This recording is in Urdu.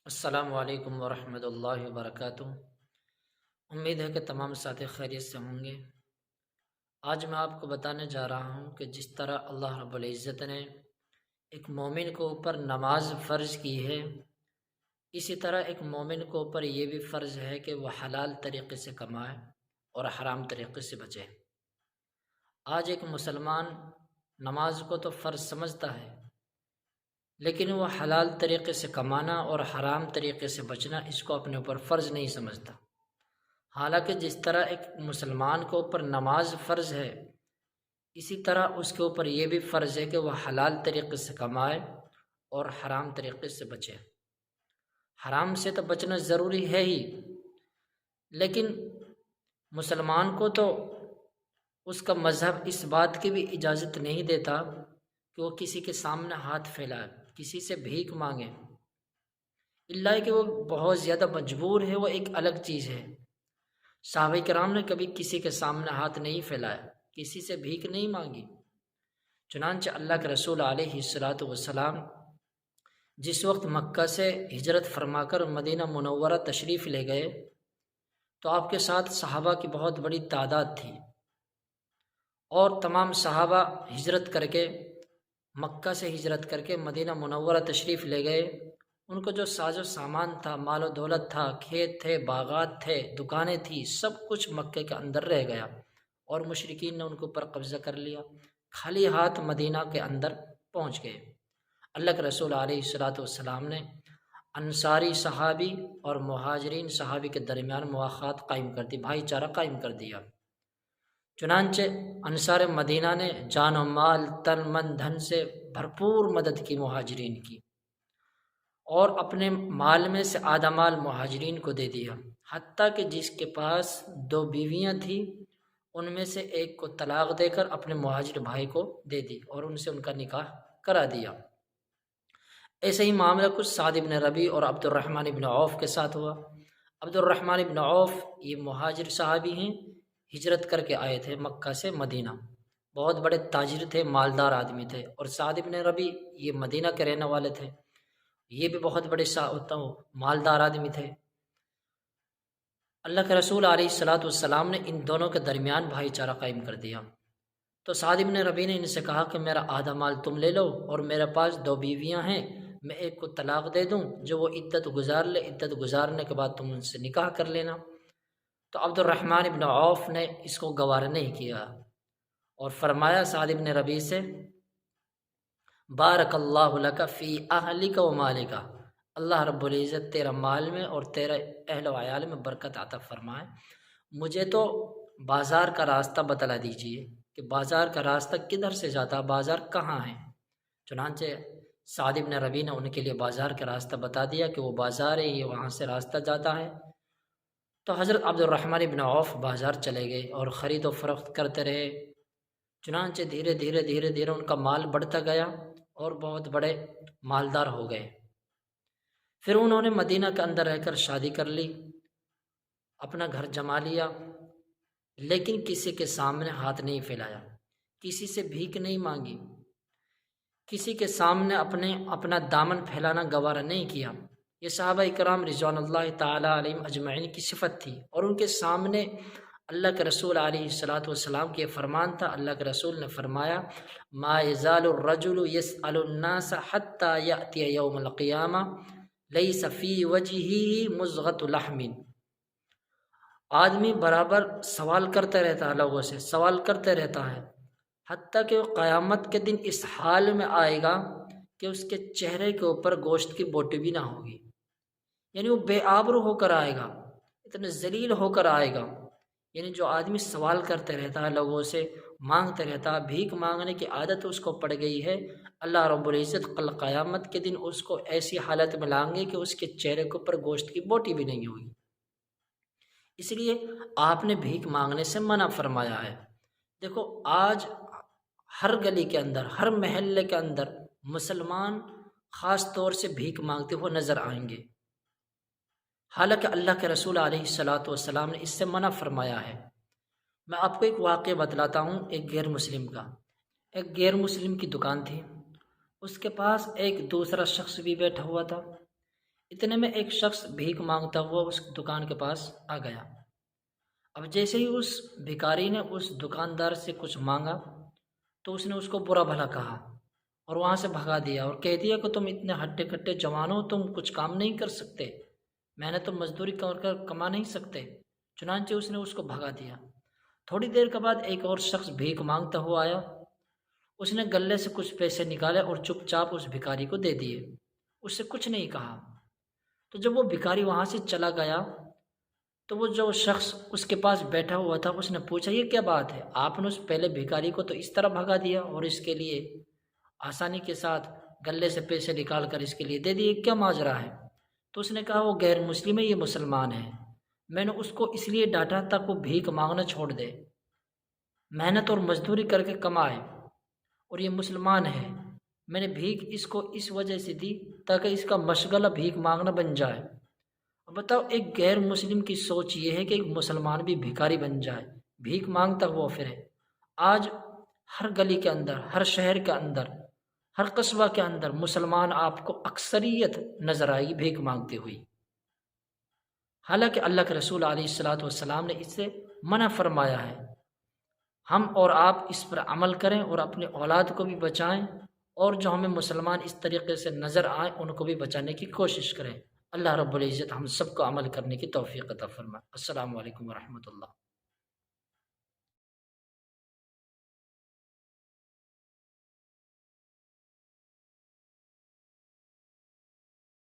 السلام علیکم ورحمۃ اللہ وبرکاتہ۔ امید ہے کہ تمام ساتھی خیریت سے ہوں گے۔ آج میں آپ کو بتانے جا رہا ہوں کہ جس طرح اللہ رب العزت نے ایک مومن کو اوپر نماز فرض کی ہے، اسی طرح ایک مومن کو اوپر یہ بھی فرض ہے کہ وہ حلال طریقے سے کمائے اور حرام طریقے سے بچے۔ آج ایک مسلمان نماز کو تو فرض سمجھتا ہے، لیکن وہ حلال طریقے سے کمانا اور حرام طریقے سے بچنا اس کو اپنے اوپر فرض نہیں سمجھتا۔ حالانکہ جس طرح ایک مسلمان کو اوپر نماز فرض ہے، اسی طرح اس کے اوپر یہ بھی فرض ہے کہ وہ حلال طریقے سے کمائے اور حرام طریقے سے بچے۔ حرام سے تو بچنا ضروری ہے ہی، لیکن مسلمان کو تو اس کا مذہب اس بات کی بھی اجازت نہیں دیتا کہ وہ کسی کے سامنے ہاتھ پھیلائے، کسی سے بھیک مانگے، اللہ کہ وہ بہت زیادہ مجبور ہے، وہ ایک الگ چیز ہے۔ صحابہ کرام نے کبھی کسی کے سامنے ہاتھ نہیں پھیلایا، کسی سے بھیک نہیں مانگی۔ چنانچہ اللہ کے رسول علیہ الصلاۃ والسلام جس وقت مکہ سے ہجرت فرما کر مدینہ منورہ تشریف لے گئے تو آپ کے ساتھ صحابہ کی بہت بڑی تعداد تھی، اور تمام صحابہ ہجرت کر کے مکہ سے ہجرت کر کے مدینہ منورہ تشریف لے گئے۔ ان کو جو ساز و سامان تھا، مال و دولت تھا، کھیت تھے، باغات تھے، دکانیں تھیں، سب کچھ مکے کے اندر رہ گیا، اور مشرکین نے ان کے اوپر قبضہ کر لیا۔ خالی ہاتھ مدینہ کے اندر پہنچ گئے۔ اللہ کے رسول علیہ الصلاۃ والسلام نے انصاری صحابی اور مہاجرین صحابی کے درمیان مواخات قائم کر دی، بھائی چارہ قائم کر دیا۔ چنانچہ انصار مدینہ نے جان و مال، تن من دھن سے بھرپور مدد کی مہاجرین کی، اور اپنے مال میں سے آدھا مال مہاجرین کو دے دیا، حتیٰ کہ جس کے پاس 2 بیویاں تھیں ان میں سے ایک کو طلاق دے کر اپنے مہاجر بھائی کو دے دی اور ان سے ان کا نکاح کرا دیا۔ ایسے ہی معاملہ کچھ سعد بن ربیع اور عبد الرحمن بن عوف کے ساتھ ہوا۔ عبد الرحمن بن عوف یہ مہاجر صحابی ہیں، ہجرت کر کے آئے تھے مکہ سے مدینہ، بہت بڑے تاجر تھے، مالدار آدمی تھے۔ اور سعد بن ربیع یہ مدینہ کے رہنے والے تھے، یہ بھی بہت بڑے مالدار آدمی تھے۔ اللہ کے رسول علیہ الصلاۃ والسلام نے ان دونوں کے درمیان بھائی چارہ قائم کر دیا۔ تو سعد بن ربیع نے ان سے کہا کہ میرا آدھا مال تم لے لو، اور میرے پاس 2 بیویاں ہیں، میں ایک کو طلاق دے دوں، جو وہ عدت گزار لے، عدت گزارنے کے بعد تم ان سے نکاح کر لینا۔ تو عبد الرحمن بن عوف نے اس کو گوارا نہیں کیا اور فرمایا سعد بن ربیع سے، بارک اللہ لک فی اہلک و مالک، اللہ رب العزت تیرا مال میں اور تیرے اہل و عیال میں برکت عطا فرمائے، مجھے تو بازار کا راستہ بتلا دیجیے کہ بازار کا راستہ کدھر سے جاتا، بازار کہاں ہے۔ چنانچہ سعد بن ربیع نے ان کے لیے بازار کا راستہ بتا دیا کہ وہ بازار ہے، یہ وہاں سے راستہ جاتا ہے۔ تو حضرت عبد الرحمن بن عوف بازار چلے گئے اور خرید و فروخت کرتے رہے۔ چنانچہ دھیرے دھیرے دھیرے دھیرے ان کا مال بڑھتا گیا اور بہت بڑے مالدار ہو گئے۔ پھر انہوں نے مدینہ کے اندر رہ کر شادی کر لی، اپنا گھر جما لیا، لیکن کسی کے سامنے ہاتھ نہیں پھیلایا، کسی سے بھیک نہیں مانگی، کسی کے سامنے اپنا دامن پھیلانا گوارا نہیں کیا۔ یہ صحابہ کرام رضوان اللہ تعالیٰ علیہم اجمعین کی صفت تھی، اور ان کے سامنے اللہ کے رسول علیہ الصلاۃ والسلام کے فرمان تھا۔ اللہ کے رسول نے فرمایا، ما یزال الرجل یسأل الناس حتی یأتی یوم القیامہ لیس فی وجہہ مضغۃ لحم، آدمی برابر سوال کرتے رہتا ہے، لوگوں سے سوال کرتے رہتا ہے، حتیٰ کہ وہ قیامت کے دن اس حال میں آئے گا کہ اس کے چہرے کے اوپر گوشت کی بوٹی بھی نہ ہوگی، یعنی وہ بے آبرو ہو کر آئے گا، اتنے ذلیل ہو کر آئے گا۔ یعنی جو آدمی سوال کرتے رہتا ہے، لوگوں سے مانگتے رہتا ہے، بھیک مانگنے کی عادت اس کو پڑ گئی ہے، اللہ رب العزت کل قیامت کے دن اس کو ایسی حالت میں لائیں گے کہ اس کے چہرے کے اوپر گوشت کی بوٹی بھی نہیں ہوگی۔ اس لیے آپ نے بھیک مانگنے سے منع فرمایا ہے۔ دیکھو آج ہر گلی کے اندر، ہر محلے کے اندر مسلمان خاص طور سے بھیک مانگتے ہوئے نظر آئیں گے، حالانکہ اللہ کے رسول علیہ الصلاۃ والسلام نے اس سے منع فرمایا ہے۔ میں آپ کو ایک واقعہ بتلاتا ہوں ایک غیر مسلم کا۔ ایک غیر مسلم کی دکان تھی، اس کے پاس ایک دوسرا شخص بھی بیٹھا ہوا تھا۔ اتنے میں ایک شخص بھیک مانگتا ہوا اس دکان کے پاس آ گیا۔ اب جیسے ہی اس بھکاری نے اس دکاندار سے کچھ مانگا تو اس نے اس کو برا بھلا کہا اور وہاں سے بھگا دیا اور کہہ دیا کہ تم اتنے ہٹے کٹے جوان ہو، تم کچھ کام نہیں کر سکتے، محنت تو مزدوری کر کما نہیں سکتے۔ چنانچہ اس نے اس کو بھگا دیا۔ تھوڑی دیر کے بعد ایک اور شخص بھیک مانگتا ہوا آیا۔ اس نے گلے سے کچھ پیسے نکالے اور چپ چاپ اس بھکاری کو دے دیے، اس سے کچھ نہیں کہا۔ تو جب وہ بھکاری وہاں سے چلا گیا تو وہ جو شخص اس کے پاس بیٹھا ہوا تھا اس نے پوچھا یہ کیا بات ہے، آپ نے اس پہلے بھکاری کو تو اس طرح بھگا دیا اور اس کے لیے آسانی کے ساتھ گلے سے پیسے نکال کر اس کے لیے دے دیے، کیا ماجرا ہے؟ تو اس نے کہا وہ غیر مسلم ہے، یہ مسلمان ہے، میں نے اس کو اس لیے ڈانٹا تاکہ وہ بھیک مانگنا چھوڑ دے، محنت اور مزدوری کر کے کمائے، اور یہ مسلمان ہے، میں نے بھیک اس کو اس وجہ سے دی تاکہ اس کا مشغلہ بھیک مانگنا بن جائے۔ اب بتاؤ ایک غیر مسلم کی سوچ یہ ہے کہ ایک مسلمان بھی بھکاری بن جائے، بھیک مانگتا ہوا پھرے۔ آج ہر گلی کے اندر، ہر شہر کے اندر، ہر قصبہ کے اندر مسلمان آپ کو اکثریت نظر آئے گی بھیک مانگتی ہوئی، حالانکہ اللہ کے رسول علیہ الصلاۃ والسلام نے اس سے منع فرمایا ہے۔ ہم اور آپ اس پر عمل کریں اور اپنی اولاد کو بھی بچائیں، اور جو ہمیں مسلمان اس طریقے سے نظر آئیں ان کو بھی بچانے کی کوشش کریں۔ اللہ رب العزت ہم سب کو عمل کرنے کی توفیق عطا فرمائے۔ السلام علیکم ورحمۃ اللہ۔